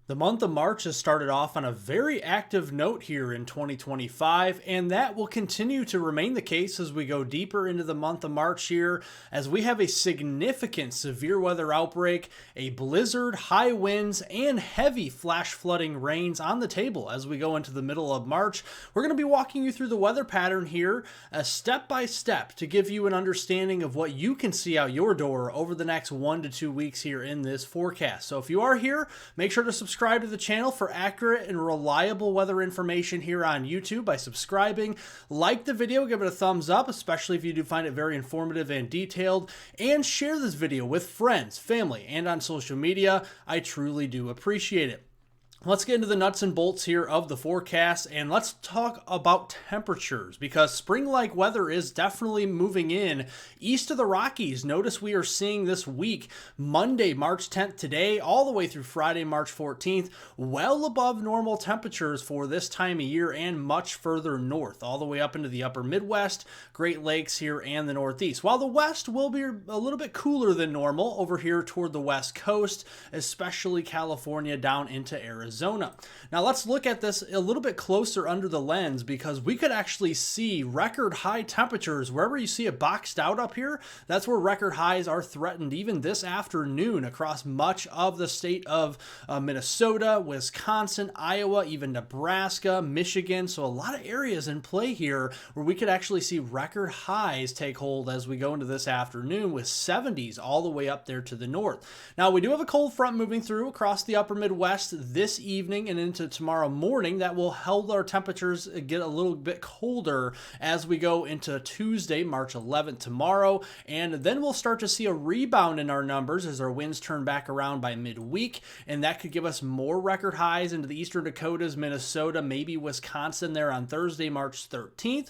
The month of March has started off on a very active note here in 2025, and that will continue to remain the case as we go deeper into the month of March here, as we have a significant severe weather outbreak, a blizzard, high winds, and heavy flash flooding rains on the table as we go into the middle of March. We're going to be walking you through the weather pattern here, step by step, to give you an understanding of what you can see out your door over the next 1 to 2 weeks here in this forecast. So if you are here, make sure to subscribe to the channel for accurate and reliable weather information here on YouTube by subscribing. Like the video, give it a thumbs up, especially if you do find it very informative and detailed, and share this video with friends, family, and on social media. I truly do appreciate it. Let's get into the nuts and bolts here of the forecast, and let's talk about temperatures, because spring-like weather is definitely moving in east of the Rockies. Notice we are seeing this week, Monday, March 10th today, all the way through Friday, March 14th, well above normal temperatures for this time of year and much further north, all the way up into the upper Midwest, Great Lakes here, and the Northeast. While the West will be a little bit cooler than normal over here toward the West Coast, especially California down into Arizona. Now let's look at this a little bit closer under the lens, because we could actually see record high temperatures wherever you see it boxed out up here. That's where record highs are threatened even this afternoon across much of the state of Minnesota, Wisconsin, Iowa, even Nebraska, Michigan. So a lot of areas in play here where we could actually see record highs take hold as we go into this afternoon, with 70s all the way up there to the north. Now we do have a cold front moving through across the upper Midwest this evening and into tomorrow morning. That will help our temperatures get a little bit colder as we go into Tuesday, March 11th tomorrow, and then we'll start to see a rebound in our numbers as our winds turn back around by midweek, and that could give us more record highs into the eastern Dakotas, Minnesota, maybe Wisconsin there on Thursday, March 13th.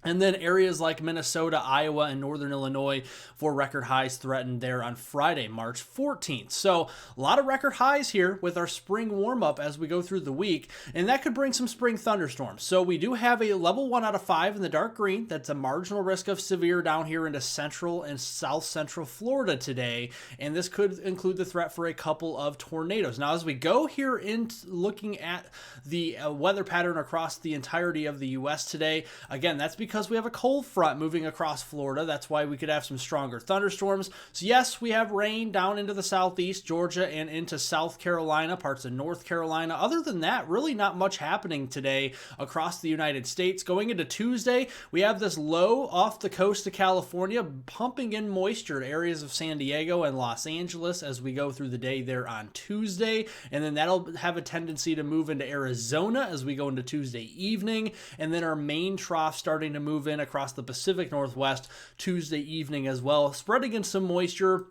And then areas like Minnesota, Iowa, and northern Illinois for record highs threatened there on Friday, March 14th. So a lot of record highs here with our spring warm-up as we go through the week, and that could bring some spring thunderstorms. So we do have a level 1 out of 5 in the dark green. That's a marginal risk of severe down here into central and south central Florida today, and this could include the threat for a couple of tornadoes. Now as we go here into looking at the weather pattern across the entirety of the U.S. today, again, that's because we have a cold front moving across Florida. That's why we could have some stronger thunderstorms. So yes, we have rain down into the southeast, Georgia, and into South Carolina, parts of North Carolina. Other than that, really not much happening today across the United States. Going into Tuesday, we have this low off the coast of California, pumping in moisture to areas of San Diego and Los Angeles as we go through the day there on Tuesday. And then that'll have a tendency to move into Arizona as we go into Tuesday evening. And then our main trough starting to move in across the Pacific Northwest Tuesday evening as well, spreading in some moisture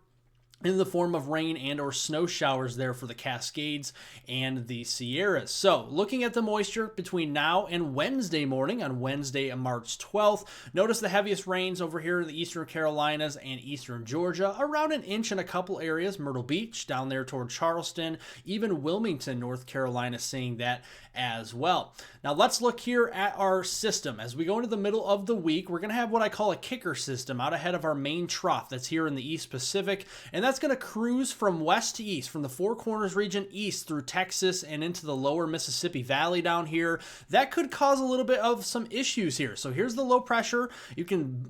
in the form of rain and or snow showers there for the Cascades and the Sierras. So looking at the moisture between now and Wednesday morning, on Wednesday, March 12th, notice the heaviest rains over here in the eastern Carolinas and eastern Georgia, around an inch in a couple areas, Myrtle Beach down there toward Charleston, even Wilmington, North Carolina, seeing that as well. Now let's look here at our system. As we go into the middle of the week, we're going to have what I call a kicker system out ahead of our main trough that's here in the East Pacific, and that's going to cruise from west to east, from the Four Corners region east through Texas and into the lower Mississippi Valley down here. That could cause a little bit of some issues here. So here's the low pressure. You can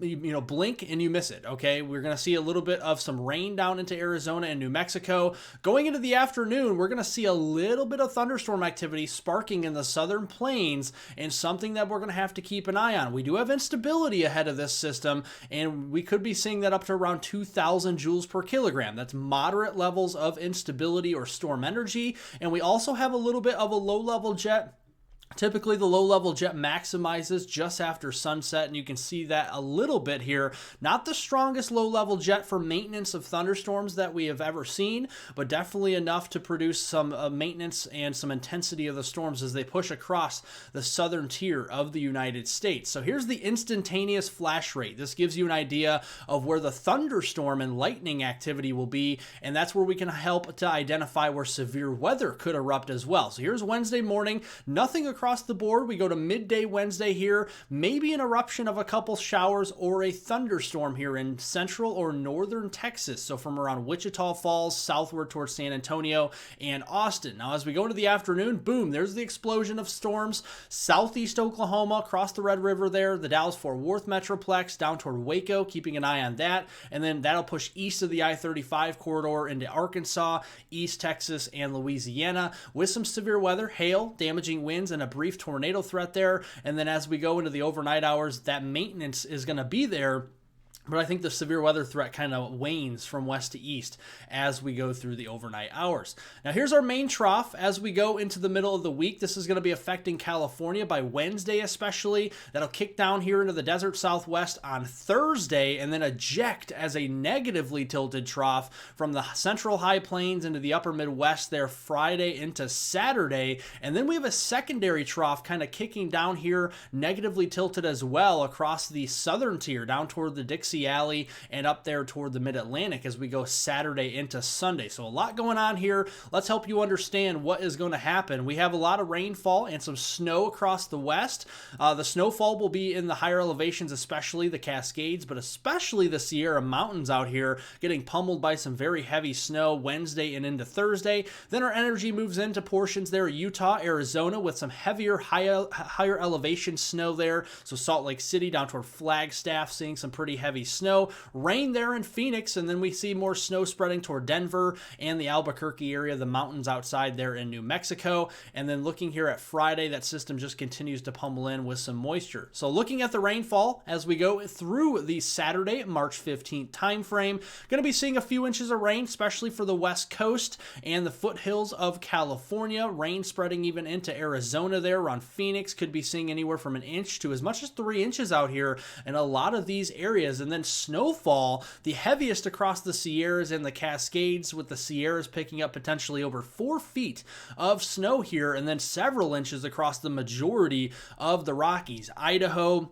blink and you miss it. Okay, we're going to see a little bit of some rain down into Arizona and New Mexico. Going into the afternoon, we're going to see a little bit of thunderstorm activity sparking in the southern plains, and something that we're going to have to keep an eye on. We do have instability ahead of this system, and we could be seeing that up to around 2,000 joules per kilogram. That's moderate levels of instability or storm energy. And we also have a little bit of a low-level jet. Typically, the low-level jet maximizes just after sunset, and you can see that a little bit here. Not the strongest low-level jet for maintenance of thunderstorms that we have ever seen, but definitely enough to produce some maintenance and some intensity of the storms as they push across the southern tier of the United States. So here's the instantaneous flash rate. This gives you an idea of where the thunderstorm and lightning activity will be, and that's where we can help to identify where severe weather could erupt as well. So here's Wednesday morning. Nothing across the board. We go to midday Wednesday here, maybe an eruption of a couple showers or a thunderstorm here in central or northern Texas. So from around Wichita Falls southward towards San Antonio and Austin. Now, as we go into the afternoon, boom, there's the explosion of storms. Southeast Oklahoma, across the Red River there, the Dallas-Fort Worth Metroplex down toward Waco, keeping an eye on that. And then that'll push east of the I-35 corridor into Arkansas, East Texas, and Louisiana with some severe weather, hail, damaging winds, and a brief tornado threat there. And then as we go into the overnight hours, that maintenance is going to be there. But I think the severe weather threat kind of wanes from west to east as we go through the overnight hours. Now here's our main trough as we go into the middle of the week. This is going to be affecting California by Wednesday especially. That'll kick down here into the desert southwest on Thursday and then eject as a negatively tilted trough from the central high plains into the upper Midwest there Friday into Saturday. And then we have a secondary trough kind of kicking down here, negatively tilted as well across the southern tier down toward the Dixie Alley and up there toward the Mid-Atlantic as we go Saturday into Sunday. So a lot going on here. Let's help you understand what is going to happen. We have a lot of rainfall and some snow across the west. The snowfall will be in the higher elevations, especially the Cascades, but especially the Sierra Mountains out here getting pummeled by some very heavy snow Wednesday and into Thursday. Then our energy moves into portions there, Utah, Arizona, with some heavier, higher elevation snow there. So Salt Lake City down toward Flagstaff, seeing some pretty heavy snow. Rain there in Phoenix, and then we see more snow spreading toward Denver and the Albuquerque area, the mountains outside there in New Mexico. And then looking here at Friday, that system just continues to pummel in with some moisture. So looking at the rainfall as we go through the Saturday, March 15th time frame, going to be seeing a few inches of rain, especially for the west coast and the foothills of California. Rain spreading even into Arizona there around Phoenix. Could be seeing anywhere from an inch to as much as 3 inches out here in a lot of these areas. And then snowfall, the heaviest across the Sierras and the Cascades, with the Sierras picking up potentially over 4 feet of snow here, and then several inches across the majority of the Rockies, Idaho,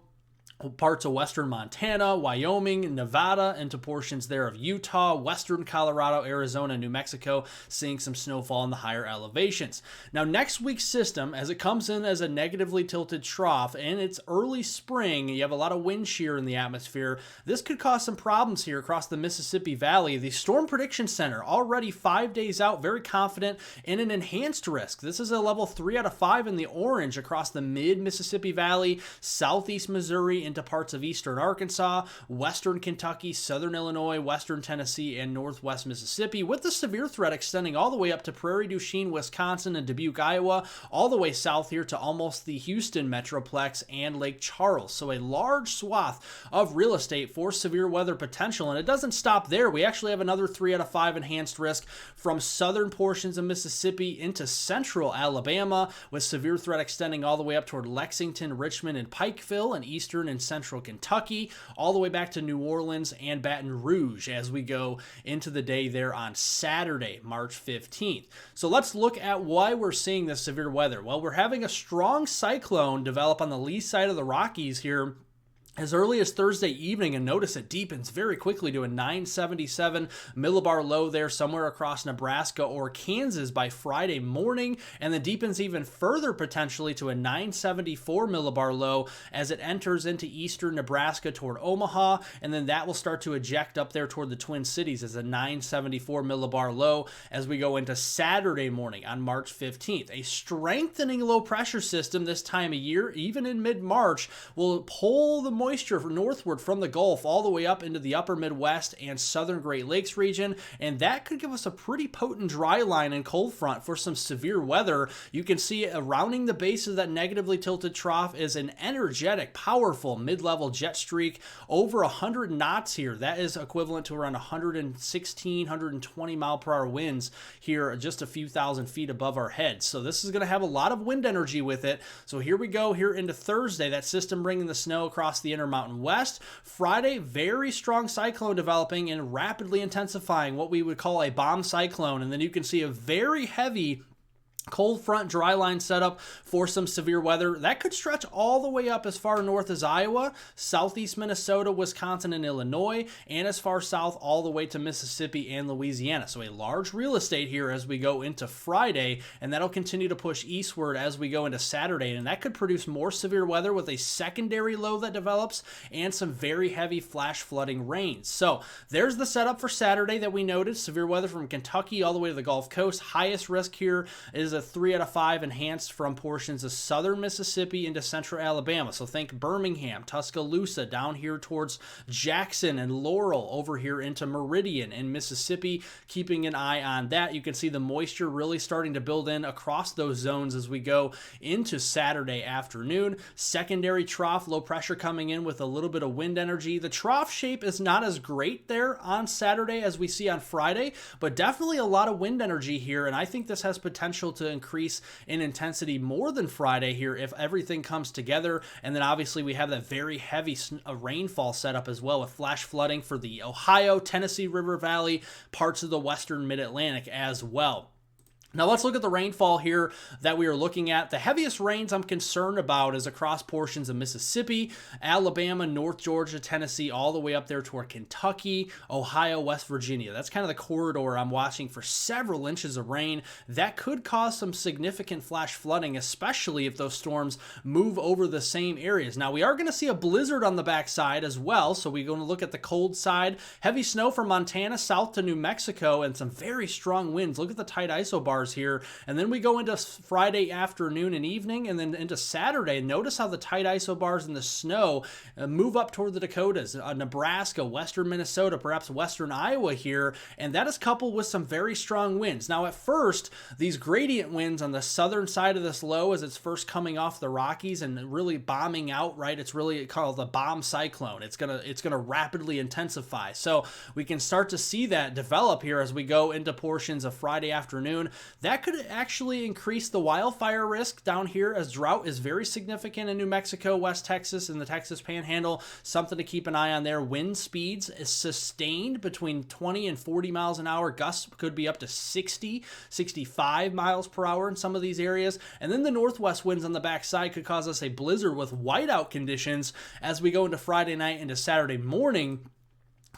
parts of western Montana, Wyoming, Nevada, into portions there of Utah, western Colorado, Arizona, New Mexico, seeing some snowfall in the higher elevations. Now, next week's system, as it comes in as a negatively tilted trough, and it's early spring, you have a lot of wind shear in the atmosphere, this could cause some problems here across the Mississippi Valley. The Storm Prediction Center, already 5 days out, very confident in an enhanced risk. This is a level 3 out of 5 in the orange across the mid-Mississippi Valley, southeast Missouri, into parts of eastern Arkansas, western Kentucky, southern Illinois, western Tennessee, and northwest Mississippi, with the severe threat extending all the way up to Prairie du Chien, Wisconsin, and Dubuque, Iowa, all the way south here to almost the Houston Metroplex and Lake Charles. So a large swath of real estate for severe weather potential, and it doesn't stop there. We actually have another 3 out of 5 enhanced risk from southern portions of Mississippi into central Alabama, with severe threat extending all the way up toward Lexington, Richmond, and Pikeville, and eastern and central Kentucky, all the way back to New Orleans and Baton Rouge as we go into the day there on Saturday, March 15th. So let's look at why we're seeing this severe weather. Well, we're having a strong cyclone develop on the lee side of the Rockies here as early as Thursday evening, and notice it deepens very quickly to a 977 millibar low there somewhere across Nebraska or Kansas by Friday morning, and then deepens even further potentially to a 974 millibar low as it enters into eastern Nebraska toward Omaha, and then that will start to eject up there toward the Twin Cities as a 974 millibar low as we go into Saturday morning on March 15th. A strengthening low pressure system this time of year, even in mid-March, will pull the moisture northward from the Gulf all the way up into the upper Midwest and southern Great Lakes region, and that could give us a pretty potent dry line and cold front for some severe weather. You can see rounding the base of that negatively tilted trough is an energetic, powerful mid-level jet streak over 100 knots here. That is equivalent to around 116, 120 mile per hour winds here just a few thousand feet above our heads. So this is going to have a lot of wind energy with it. So here we go here into Thursday, that system bringing the snow across the Intermountain West. Friday, very strong cyclone developing and rapidly intensifying, what we would call a bomb cyclone. And then you can see a very heavy Cold front dry line setup for some severe weather that could stretch all the way up as far north as Iowa, southeast Minnesota, Wisconsin, and Illinois, and as far south all the way to Mississippi and Louisiana. So a large real estate here as we go into Friday, and that'll continue to push eastward as we go into Saturday, and that could produce more severe weather with a secondary low that develops and some very heavy flash flooding rains. So there's the setup for Saturday that we noted. Severe weather from Kentucky all the way to the Gulf Coast. Highest risk here is a 3 out of 5 enhanced from portions of southern Mississippi into central Alabama. So think Birmingham, Tuscaloosa, down here towards Jackson and Laurel, over here into Meridian in Mississippi. Keeping an eye on that. You can see the moisture really starting to build in across those zones as we go into Saturday afternoon. Secondary trough, low pressure coming in with a little bit of wind energy. The trough shape is not as great there on Saturday as we see on Friday, but definitely a lot of wind energy here, and I think this has potential to increase in intensity more than Friday here if everything comes together. And then obviously we have that very heavy rainfall setup as well, with flash flooding for the Ohio, Tennessee River Valley, parts of the western mid-Atlantic as well. Now let's look at the rainfall here that we are looking at. The heaviest rains I'm concerned about is across portions of Mississippi, Alabama, North Georgia, Tennessee, all the way up there toward Kentucky, Ohio, West Virginia. That's kind of the corridor I'm watching for several inches of rain. That could cause some significant flash flooding, especially if those storms move over the same areas. Now we are going to see a blizzard on the backside as well, so we're going to look at the cold side. Heavy snow from Montana south to New Mexico and some very strong winds. Look at the tight isobars here, and then we go into Friday afternoon and evening, and then into Saturday. Notice how the tight isobars and the snow move up toward the Dakotas, Nebraska, western Minnesota, perhaps western Iowa here, and that is coupled with some very strong winds. Now at first, these gradient winds on the southern side of this low as it's first coming off the Rockies and really bombing out, right? It's really called the bomb cyclone. It's gonna rapidly intensify. So we can start to see that develop here as we go into portions of Friday afternoon. That could actually increase the wildfire risk down here, as drought is very significant in New Mexico, West Texas, and the Texas Panhandle. Something to keep an eye on there. Wind speeds is sustained between 20 and 40 miles an hour. Gusts could be up to 60, 65 miles per hour in some of these areas. And then the northwest winds on the backside could cause us a blizzard with whiteout conditions as we go into Friday night into Saturday morning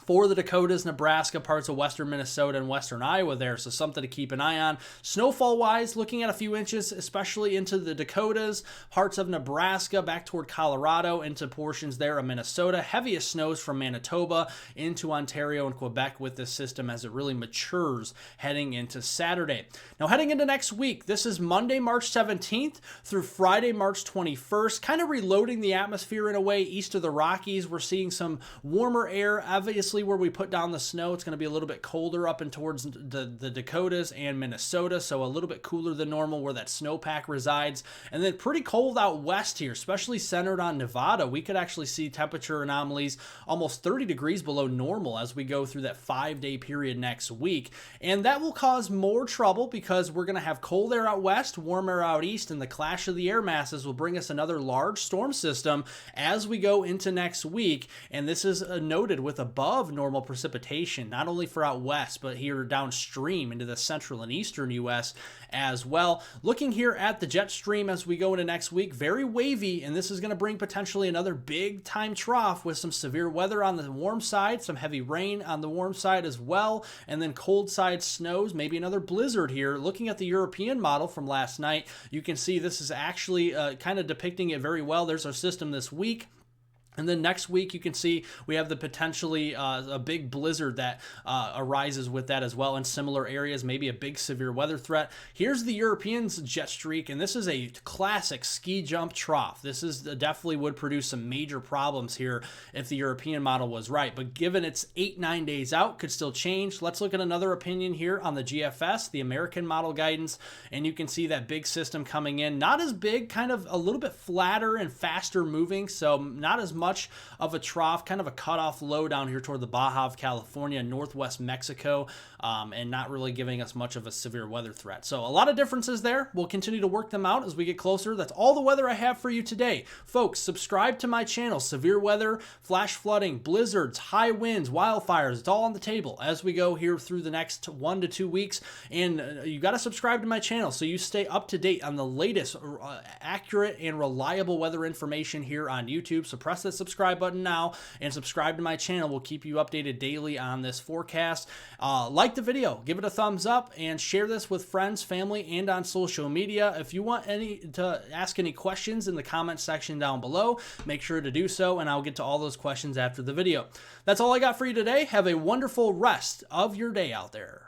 for the Dakotas, Nebraska, parts of western Minnesota, and western Iowa there, so something to keep an eye on. Snowfall-wise, looking at a few inches, especially into the Dakotas, parts of Nebraska, back toward Colorado, into portions there of Minnesota. Heaviest snows from Manitoba into Ontario and Quebec with this system as it really matures heading into Saturday. Now, heading into next week, this is Monday, March 17th through Friday, March 21st, kind of reloading the atmosphere in a way east of the Rockies. We're seeing some warmer air, obviously, where we put down the snow. It's going to be a little bit colder up and towards the Dakotas and Minnesota, so a little bit cooler than normal where that snowpack resides. And then pretty cold out west here, especially centered on Nevada. We could actually see temperature anomalies almost 30 degrees below normal as we go through that 5-day period next week. And that will cause more trouble because we're going to have cold air out west, warm air out east, and the clash of the air masses will bring us another large storm system as we go into next week. And this is noted with above normal precipitation, not only for out west, but here downstream into the central and eastern U.S. as well. Looking here at the jet stream as we go into next week, very wavy, and this is going to bring potentially another big time trough with some severe weather on the warm side, some heavy rain on the warm side as well, and then cold side snows, maybe another blizzard here. Looking at the European model from last night, you can see this is actually kind of depicting it very well. There's our system this week. And then next week, you can see we have the potentially a big blizzard that arises with that as well in similar areas, maybe a big severe weather threat. Here's the Europeans jet streak, and this is a classic ski jump trough. This is definitely would produce some major problems here if the European model was right. But given it's 8-9 days out, could still change. Let's look at another opinion here on the GFS, the American model guidance, and you can see that big system coming in. Not as big, kind of a little bit flatter and faster moving, so not as much much of a trough, kind of a cutoff low down here toward the Baja of California, northwest Mexico, and not really giving us much of a severe weather threat. So a lot of differences there. We'll continue to work them out as we get closer. That's all the weather I have for you today. Folks, subscribe to my channel. Severe weather, flash flooding, blizzards, high winds, wildfires, it's all on the table as we go here through the next 1 to 2 weeks. And you got to subscribe to my channel so you stay up to date on the latest accurate and reliable weather information here on YouTube. So press that subscribe button now and subscribe to my channel. We'll keep you updated daily on this forecast. Like the video, give it a thumbs up, and share this with friends, family, and on social media. If you want to ask any questions in the comment section down below, make sure to do so, and I'll get to all those questions after the video. That's all I got for you today. Have a wonderful rest of your day out there.